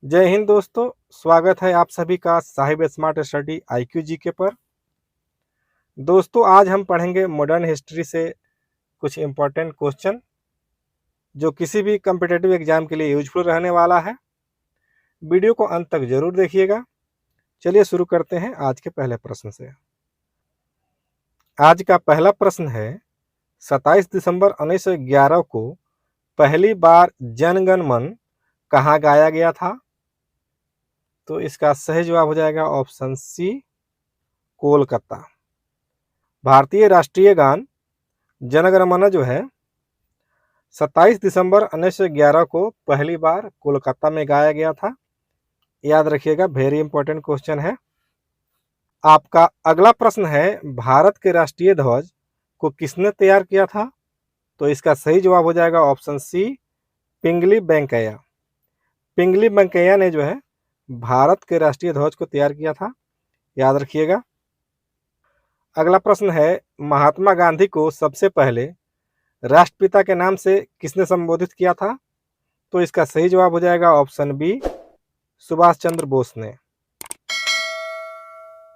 जय हिंद दोस्तों। स्वागत है आप सभी का Sahib smart study IQ GK पर। दोस्तों आज हम पढ़ेंगे मॉडर्न हिस्ट्री से कुछ इम्पोर्टेंट क्वेश्चन जो किसी भी कम्पिटिटिव एग्जाम के लिए यूजफुल रहने वाला है। वीडियो को अंत तक जरूर देखिएगा। चलिए शुरू करते हैं आज के पहले प्रश्न से। आज का पहला प्रश्न है 27 दिसंबर 1911 को पहली बार जन गण मन कहाँ गाया गया था? तो इसका सही जवाब हो जाएगा ऑप्शन सी, कोलकाता। भारतीय राष्ट्रीय गान जन गण मन जो है 27 दिसंबर 1911 को पहली बार कोलकाता में गाया गया था। याद रखिएगा, वेरी इंपॉर्टेंट क्वेश्चन है। आपका अगला प्रश्न है भारत के राष्ट्रीय ध्वज को किसने तैयार किया था? तो इसका सही जवाब हो जाएगा ऑप्शन सी, पिंगली वेंकैया। पिंगली वेंकैया ने जो है भारत के राष्ट्रीय ध्वज को तैयार किया था। याद रखिएगा। अगला प्रश्न है महात्मा गांधी को सबसे पहले राष्ट्रपिता के नाम से किसने संबोधित किया था? तो इसका सही जवाब हो जाएगा ऑप्शन बी, सुभाष चंद्र बोस ने।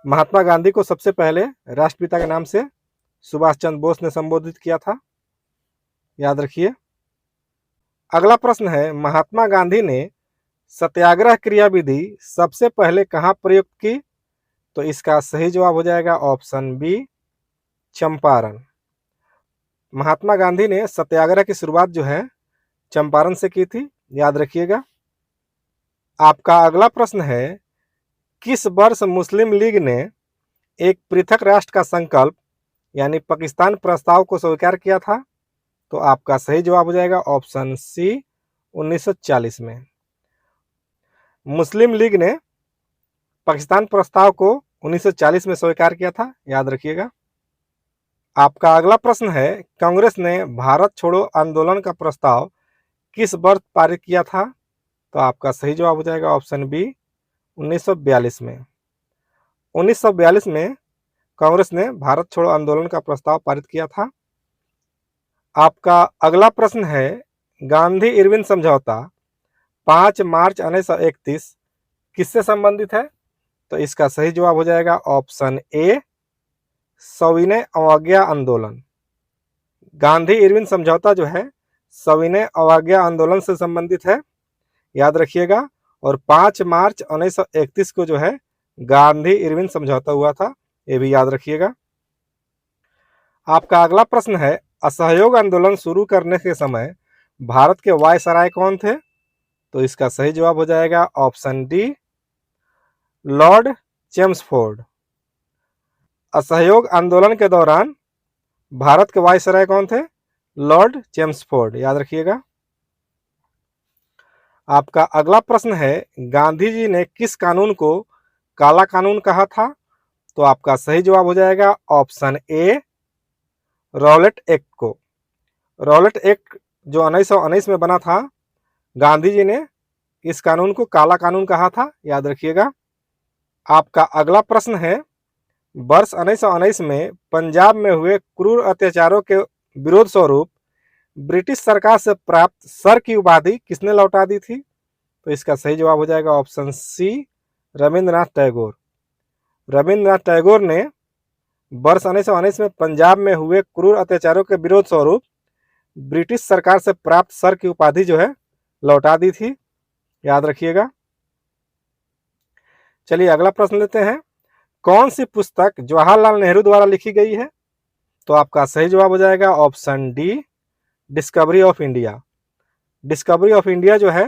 महात्मा गांधी को सबसे पहले राष्ट्रपिता के नाम से सुभाष चंद्र बोस ने संबोधित किया था। याद रखिए। अगला प्रश्न है महात्मा गांधी ने सत्याग्रह क्रियाविधि सबसे पहले कहाँ प्रयुक्त की? तो इसका सही जवाब हो जाएगा ऑप्शन बी, चंपारण। महात्मा गांधी ने सत्याग्रह की शुरुआत जो है चंपारण से की थी। याद रखिएगा। आपका अगला प्रश्न है किस वर्ष मुस्लिम लीग ने एक पृथक राष्ट्र का संकल्प यानी पाकिस्तान प्रस्ताव को स्वीकार किया था? तो आपका सही जवाब हो जाएगा ऑप्शन सी, 1940 में। मुस्लिम लीग ने पाकिस्तान प्रस्ताव को 1940 में स्वीकार किया था। याद रखिएगा। आपका अगला प्रश्न है कांग्रेस ने भारत छोड़ो आंदोलन का प्रस्ताव किस वर्ष पारित किया था? तो आपका सही जवाब हो जाएगा ऑप्शन बी, 1942 में। 1942 में कांग्रेस ने भारत छोड़ो आंदोलन का प्रस्ताव पारित किया था। आपका अगला प्रश्न है गांधी इरविन समझौता 5 मार्च 1931 किससे संबंधित है? तो इसका सही जवाब हो जाएगा ऑप्शन ए, सविनय अवज्ञा आंदोलन। गांधी इरविन समझौता जो है सविनय अवज्ञा आंदोलन से संबंधित है। याद रखिएगा। और 5 मार्च 1931 को जो है गांधी इरविन समझौता हुआ था, ये भी याद रखिएगा। आपका अगला प्रश्न है असहयोग आंदोलन शुरू करने के समय भारत के वायसराय कौन थे? तो इसका सही जवाब हो जाएगा ऑप्शन डी, लॉर्ड चेम्सफोर्ड। असहयोग आंदोलन के दौरान भारत के वायसराय कौन थे? Lord Chelmsford. याद रखिएगा। आपका अगला प्रश्न है गांधी जी ने किस कानून को काला कानून कहा था? तो आपका सही जवाब हो जाएगा ऑप्शन ए, रॉलेट एक्ट को। रॉलेट एक्ट जो 1919 में बना था, गांधी जी ने इस कानून को काला कानून कहा था। याद रखिएगा। आपका अगला प्रश्न है वर्ष 1919 में पंजाब में हुए क्रूर अत्याचारों के विरोध स्वरूप ब्रिटिश सरकार से प्राप्त सर की उपाधि किसने लौटा दी थी? तो इसका सही जवाब हो जाएगा ऑप्शन सी, रविंद्रनाथ टैगोर। रविंद्रनाथ टैगोर ने वर्ष 1919 में पंजाब में हुए क्रूर अत्याचारों के विरोध स्वरूप ब्रिटिश सरकार से प्राप्त सर की उपाधि जो है लौटा दी थी। याद रखिएगा। चलिए अगला प्रश्न लेते हैं। कौन सी पुस्तक जवाहरलाल नेहरू द्वारा लिखी गई है? तो आपका सही जवाब हो जाएगा option D, discovery of India. Discovery of India जो है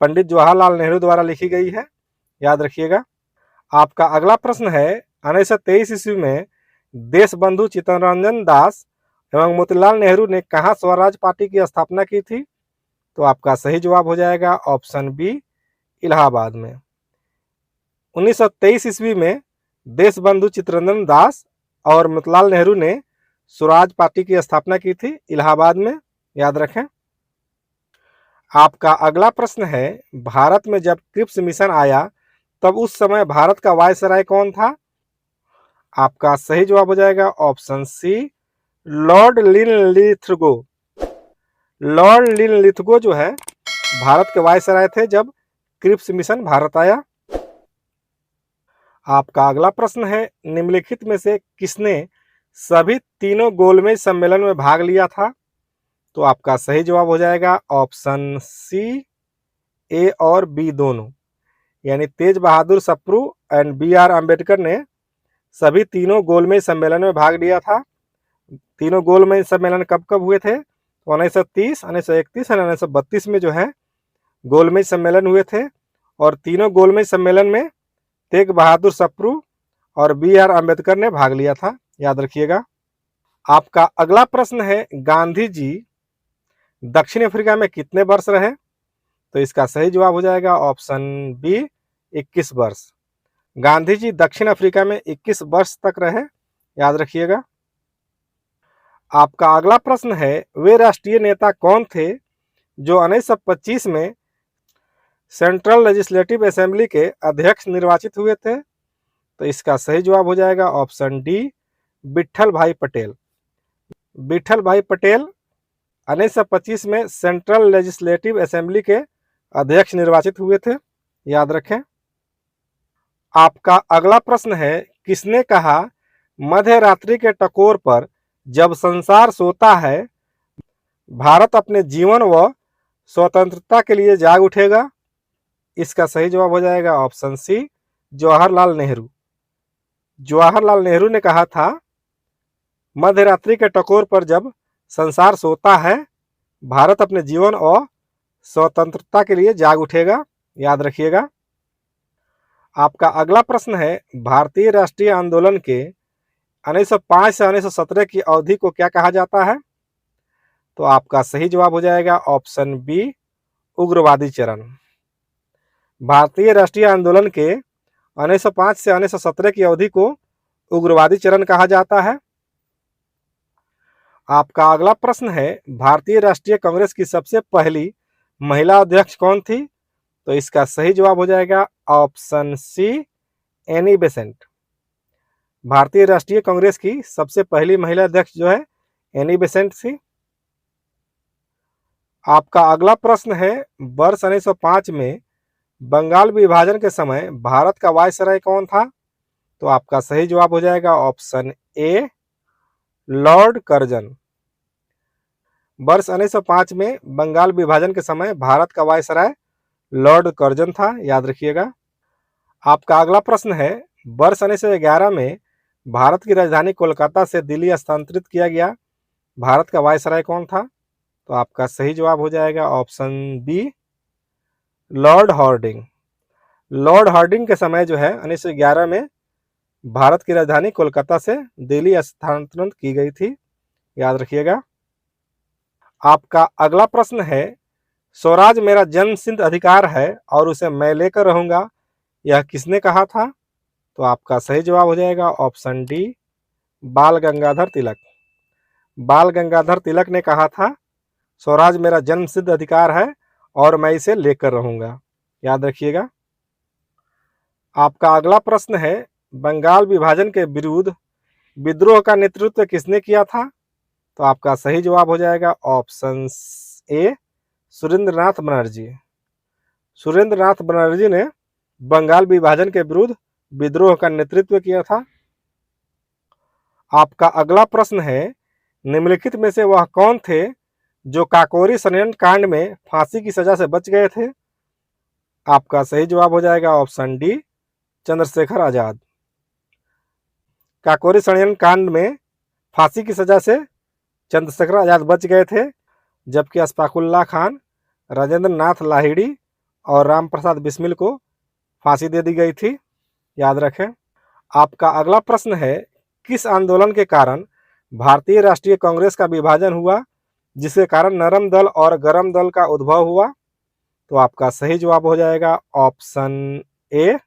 पंडित जवाहरलाल नेहरू द्वारा लिखी गई है। याद रखिएगा। आपका अगला प्रश्न है 1923 ईस्वी में देश बंधु चित्तरंजन दास एवं मोतीलाल नेहरू ने कहाँ स्वराज पार्टी की स्थापना की थी? तो आपका सही जवाब हो जाएगा ऑप्शन बी, इलाहाबाद में। 1923 ईस्वी में देश बंधु चित्तरंजन दास और मोतीलाल नेहरू ने स्वराज पार्टी की स्थापना की थी इलाहाबाद में। याद रखें। आपका अगला प्रश्न है भारत में जब क्रिप्स मिशन आया तब उस समय भारत का वायसराय कौन था? आपका सही जवाब हो जाएगा option C, Lord Linlithgow. Lord Linlithgow जो है भारत के वायसराय थे जब क्रिप्स मिशन भारत आया। आपका अगला प्रश्न है, निम्नलिखित में से किसने सभी तीनों गोलमेज सम्मेलन में भाग लिया था? तो आपका सही जवाब हो जाएगा ऑप्शन सी, ए और बी दोनों, यानी Tej Bahadur Sapru and B R Ambedkar ने सभी तीनों गोलमेज सम्मेलन में भाग लिया था। तीनों गोलमेज सम्मेलन कब कब हुए थे? 1930, 1931 और 1932 में जो है गोलमेज सम्मेलन हुए थे, और तीनों गोलमेज सम्मेलन में तेग बहादुर सप्रू और बी आर अम्बेडकर ने भाग लिया था, याद रखिएगा। आपका अगला प्रश्न है, गांधी जी दक्षिण अफ्रीका में कितने वर्ष रहे? तो इसका सही जवाब हो जाएगा ऑप्शन बी, 21 वर्ष। गांधी जी दक्षिण अफ्रीका में 21 वर्ष तक रहे, याद रखिएगा। आपका अगला प्रश्न है, वे राष्ट्रीय नेता कौन थे जो 1925 में सेंट्रल लेजिस्लेटिव असेंबली के अध्यक्ष निर्वाचित हुए थे? तो इसका सही जवाब हो जाएगा ऑप्शन डी, विट्ठल भाई पटेल। विट्ठल भाई पटेल 1925 में सेंट्रल लेजिस्लेटिव असेंबली के अध्यक्ष निर्वाचित हुए थे, याद रखें। आपका अगला प्रश्न है, किसने कहा मध्य रात्रि के टकोर पर जब संसार सोता है भारत अपने जीवन व स्वतंत्रता के लिए जाग उठेगा? इसका सही जवाब हो जाएगा ऑप्शन सी, जवाहरलाल नेहरू। जवाहरलाल नेहरू ने कहा था मध्य रात्रि के टकोर पर जब संसार सोता है भारत अपने जीवन और स्वतंत्रता के लिए जाग उठेगा, याद रखिएगा। आपका अगला प्रश्न है, भारतीय राष्ट्रीय आंदोलन के 1905 से 1917 की अवधि को क्या कहा जाता है? तो आपका सही जवाब हो जाएगा ऑप्शन बी, उग्रवादी चरण। भारतीय राष्ट्रीय आंदोलन के 1905 से 1917 की अवधि को उग्रवादी चरण कहा जाता है। आपका अगला प्रश्न है, भारतीय राष्ट्रीय कांग्रेस की सबसे पहली महिला अध्यक्ष कौन थी? तो इसका सही जवाब हो जाएगा ऑप्शन सी, एनी बेसेंट। भारतीय राष्ट्रीय कांग्रेस की सबसे पहली महिला अध्यक्ष जो है एनी बेसेंट थी। आपका अगला प्रश्न है, वर्ष 1905 में बंगाल विभाजन के समय भारत का वायसराय कौन था? तो आपका सही जवाब हो जाएगा ऑप्शन ए, लॉर्ड कर्जन। वर्ष 1905 में बंगाल विभाजन के समय भारत का वायसराय लॉर्ड कर्जन था, याद रखिएगा। आपका अगला प्रश्न है, वर्ष 1911 में भारत की राजधानी कोलकाता से दिल्ली स्थानांतरित किया गया भारत का वायसराय कौन था? तो आपका सही जवाब हो जाएगा option B, Lord Hardinge. Lord Hardinge के समय जो है 1911 में भारत की राजधानी कोलकाता से दिल्ली स्थानांतरित की गई थी, याद रखिएगा। आपका अगला प्रश्न है, स्वराज मेरा जन्मसिद्ध अधिकार है और उसे मैं लेकर रहूंगा, यह किसने कहा था? तो आपका सही जवाब हो जाएगा ऑप्शन डी, बाल गंगाधर तिलक। बाल गंगाधर तिलक ने कहा था स्वराज मेरा जन्मसिद्ध अधिकार है और मैं इसे लेकर रहूंगा, याद रखिएगा। आपका अगला प्रश्न है, बंगाल विभाजन के विरुद्ध विद्रोह का नेतृत्व किसने किया था? तो आपका सही जवाब हो जाएगा ऑप्शन ए, सुरेंद्रनाथ बनर्जी। सुरेंद्रनाथ बनर्जी ने बंगाल विभाजन के विरुद्ध विद्रोह का नेतृत्व किया था। आपका अगला प्रश्न है, निम्नलिखित में से वह कौन थे जो काकोरी षड्यंत्र कांड में फांसी की सजा से बच गए थे? आपका सही जवाब हो जाएगा ऑप्शन डी, चंद्रशेखर आजाद। काकोरी षड्यंत्र कांड में फांसी की सजा से चंद्रशेखर आजाद बच गए थे, जबकि अशफाकुल्लाह खान, राजेंद्र नाथ लाहिड़ी और राम प्रसाद बिस्मिल को फांसी दे दी गई थी, याद रखें। आपका अगला प्रश्न है, किस आंदोलन के कारण भारतीय राष्ट्रीय कांग्रेस का विभाजन हुआ जिसके कारण नरम दल और गरम दल का उद्भव हुआ? तो आपका सही जवाब हो जाएगा ऑप्शन ए,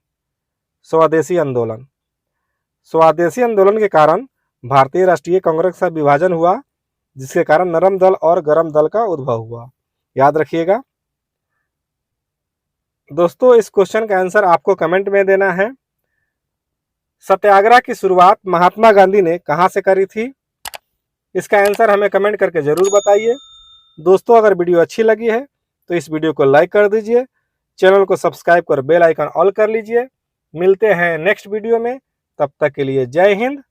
स्वदेशी आंदोलन। स्वदेशी आंदोलन के कारण भारतीय राष्ट्रीय कांग्रेस का विभाजन हुआ जिसके कारण नरम दल और गरम दल का उद्भव हुआ, याद रखिएगा। दोस्तों, इस क्वेश्चन का आंसर आपको कमेंट में देना है। सत्याग्रह की शुरुआत महात्मा गांधी ने कहां से करी थी? इसका आंसर हमें कमेंट करके जरूर बताइए। दोस्तों, अगर वीडियो अच्छी लगी है तो इस वीडियो को लाइक कर दीजिए, चैनल को सब्सक्राइब कर बेल आइकन ऑल कर लीजिए। मिलते हैं नेक्स्ट वीडियो में, तब तक के लिए जय हिंद,